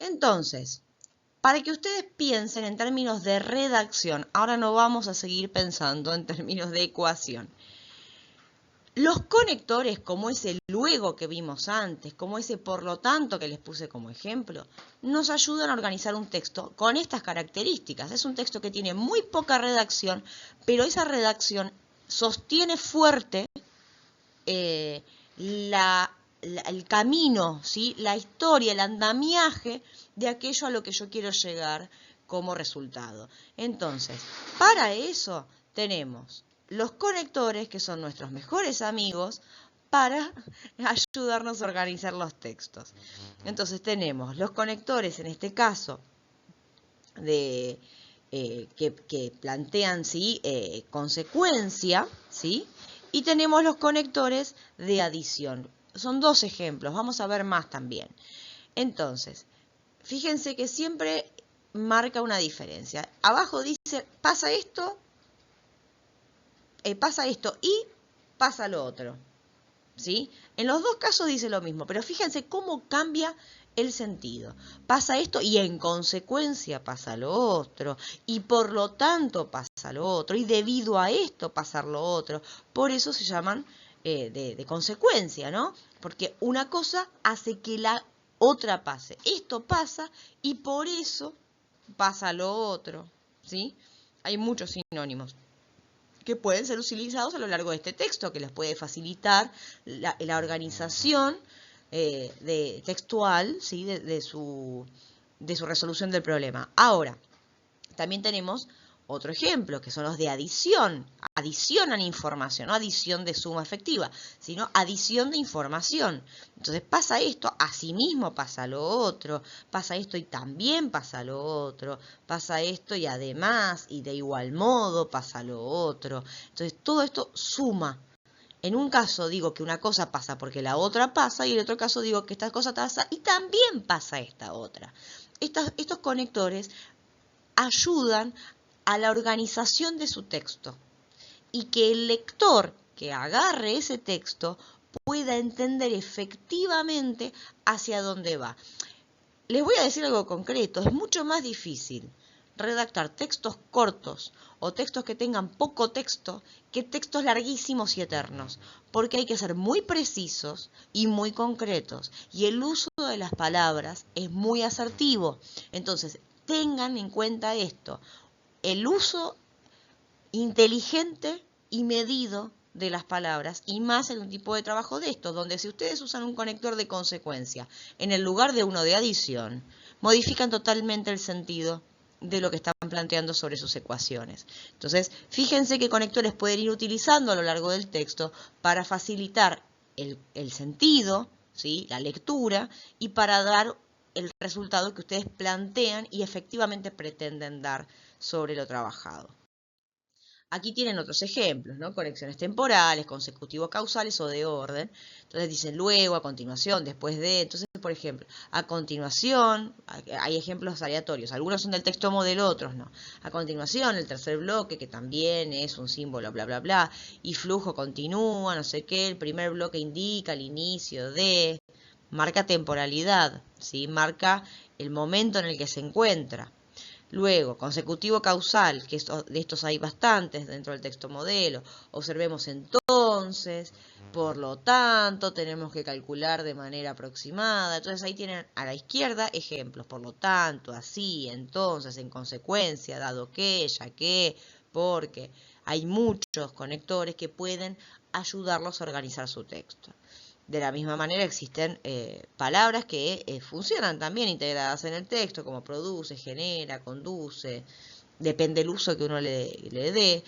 Entonces, para que ustedes piensen en términos de redacción, ahora no vamos a seguir pensando en términos de ecuación. Los conectores, como ese luego que vimos antes, como ese por lo tanto que les puse como ejemplo, nos ayudan a organizar un texto con estas características. Es un texto que tiene muy poca redacción, pero esa redacción sostiene fuerte el camino, ¿sí? La historia, el andamiaje de aquello a lo que yo quiero llegar como resultado. Entonces, para eso tenemos los conectores, que son nuestros mejores amigos, para ayudarnos a organizar los textos. Entonces tenemos los conectores, en este caso, que plantean, ¿sí? Consecuencia, ¿sí? Y tenemos los conectores de adición. Son dos ejemplos, vamos a ver más también. Entonces, fíjense que siempre marca una diferencia. Abajo dice, pasa esto y pasa lo otro, ¿sí? En los dos casos dice lo mismo, pero fíjense cómo cambia el sentido. Pasa esto y en consecuencia pasa lo otro, y por lo tanto pasa lo otro, y debido a esto pasa lo otro. Por eso se llaman de consecuencia, ¿no? Porque una cosa hace que la otra pase. Esto pasa y por eso pasa lo otro, ¿sí? Hay muchos sinónimos que pueden ser utilizados a lo largo de este texto, que les puede facilitar la organización textual, ¿sí? de su resolución del problema. Ahora, también tenemos otro ejemplo, que son los de adición. Adicionan información, no adición de suma efectiva, sino adición de información. Entonces pasa esto, asimismo pasa lo otro, pasa esto y también pasa lo otro, pasa esto y además y de igual modo pasa lo otro. Entonces todo esto suma. En un caso digo que una cosa pasa porque la otra pasa, y en el otro caso digo que esta cosa pasa y también pasa esta otra. Estos conectores ayudan a la organización de su texto y que el lector que agarre ese texto pueda entender efectivamente hacia dónde va. Les voy a decir algo concreto, es mucho más difícil redactar textos cortos o textos que tengan poco texto que textos larguísimos y eternos, porque hay que ser muy precisos y muy concretos, y el uso de las palabras es muy asertivo. Entonces, tengan en cuenta esto, el uso inteligente y medido de las palabras, y más en un tipo de trabajo de esto, donde si ustedes usan un conector de consecuencia en el lugar de uno de adición, modifican totalmente el sentido de lo que están planteando sobre sus ecuaciones. Entonces, fíjense qué conectores pueden ir utilizando a lo largo del texto para facilitar el sentido, ¿sí? La lectura, y para dar el resultado que ustedes plantean y efectivamente pretenden dar sobre lo trabajado. Aquí tienen otros ejemplos, ¿no? Conexiones temporales, consecutivos causales o de orden. Entonces dicen luego, a continuación, después de. Entonces, por ejemplo, a continuación, hay ejemplos aleatorios. Algunos son del texto modelo, otros no. A continuación, el tercer bloque, que también es un símbolo, bla, bla, bla. Y flujo continúa, no sé qué. El primer bloque indica el inicio de. Marca temporalidad, ¿sí? Marca el momento en el que se encuentra. Luego, consecutivo causal, que de estos hay bastantes dentro del texto modelo. Observemos entonces, por lo tanto, tenemos que calcular de manera aproximada. Entonces ahí tienen a la izquierda ejemplos. Por lo tanto, así, entonces, en consecuencia, dado que, ya que, porque. Hay muchos conectores que pueden ayudarlos a organizar su texto. De la misma manera existen palabras que funcionan también integradas en el texto, como produce, genera, conduce, depende del uso que uno le dé.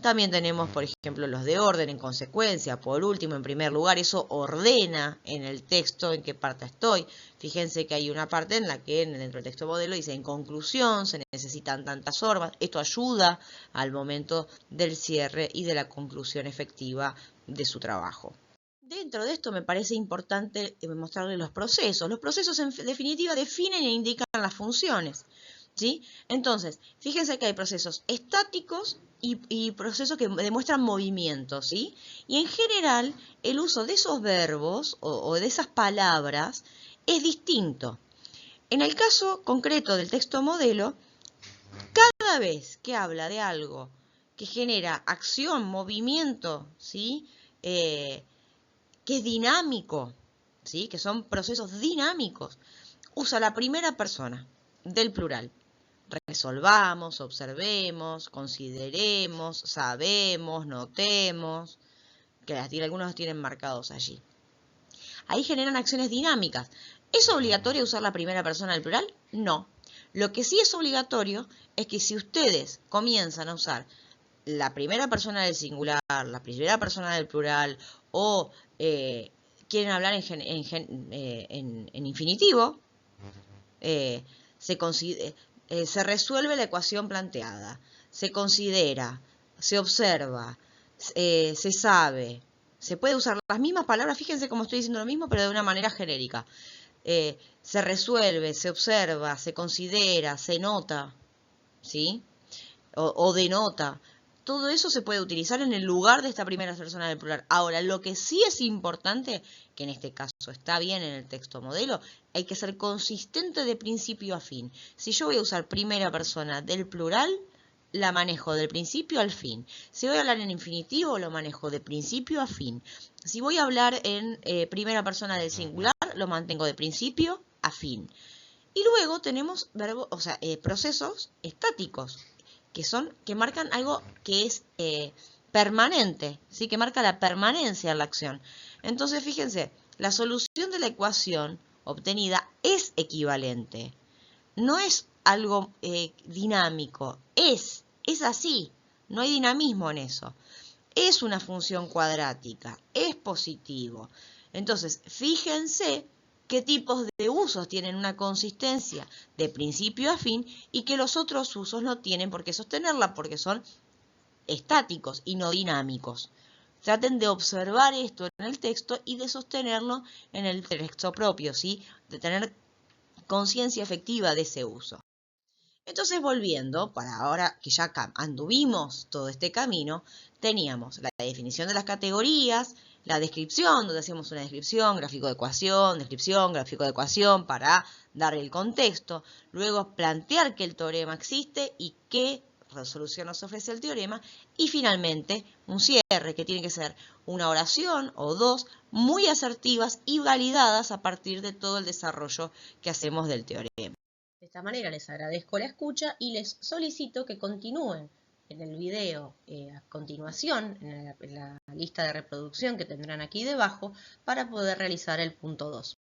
También tenemos, por ejemplo, los de orden, en consecuencia, por último, en primer lugar, eso ordena en el texto en qué parte estoy. Fíjense que hay una parte en la que dentro del texto modelo dice, en conclusión, se necesitan tantas formas. Esto ayuda al momento del cierre y de la conclusión efectiva de su trabajo. Dentro de esto me parece importante mostrarles los procesos. Los procesos en definitiva definen e indican las funciones, ¿sí? Entonces, fíjense que hay procesos estáticos y procesos que demuestran movimiento, ¿sí? Y en general el uso de esos verbos o de esas palabras es distinto. En el caso concreto del texto modelo, cada vez que habla de algo que genera acción, movimiento, ¿sí? Que es dinámico, ¿sí? Que son procesos dinámicos, usa la primera persona del plural. Resolvamos, observemos, consideremos, sabemos, notemos, que algunos tienen marcados allí. Ahí generan acciones dinámicas. ¿Es obligatorio usar la primera persona del plural? No. Lo que sí es obligatorio es que si ustedes comienzan a usar la primera persona del singular, la primera persona del plural o quieren hablar en infinitivo, se resuelve la ecuación planteada, se considera, se observa, se sabe. Se puede usar las mismas palabras, fíjense cómo estoy diciendo lo mismo, pero de una manera genérica. Se resuelve, se observa, se considera, se nota, ¿sí? O denota. Todo eso se puede utilizar en el lugar de esta primera persona del plural. Ahora, lo que sí es importante, que en este caso está bien en el texto modelo, hay que ser consistente de principio a fin. Si yo voy a usar primera persona del plural, la manejo del principio al fin. Si voy a hablar en infinitivo, lo manejo de principio a fin. Si voy a hablar en primera persona del singular, lo mantengo de principio a fin. Y luego tenemos procesos estáticos, que marcan algo que es permanente, ¿sí? Que marca la permanencia en la acción. Entonces, fíjense, la solución de la ecuación obtenida es equivalente. No es algo dinámico, es así, no hay dinamismo en eso. Es una función cuadrática, es positivo. Entonces, fíjense qué tipos de usos tienen una consistencia de principio a fin y que los otros usos no tienen por qué sostenerla porque son estáticos y no dinámicos. Traten de observar esto en el texto y de sostenerlo en el texto propio, ¿sí? De tener conciencia efectiva de ese uso. Entonces, volviendo, para ahora que ya anduvimos todo este camino, teníamos la definición de las categorías, la descripción, donde hacíamos una descripción, gráfico de ecuación, descripción, gráfico de ecuación, para dar el contexto. Luego, plantear que el teorema existe y qué resolución nos ofrece el teorema. Y finalmente, un cierre, que tiene que ser una oración o dos muy asertivas y validadas a partir de todo el desarrollo que hacemos del teorema. De esta manera les agradezco la escucha y les solicito que continúen en el video a continuación, en la lista de reproducción que tendrán aquí debajo, para poder realizar el punto 2.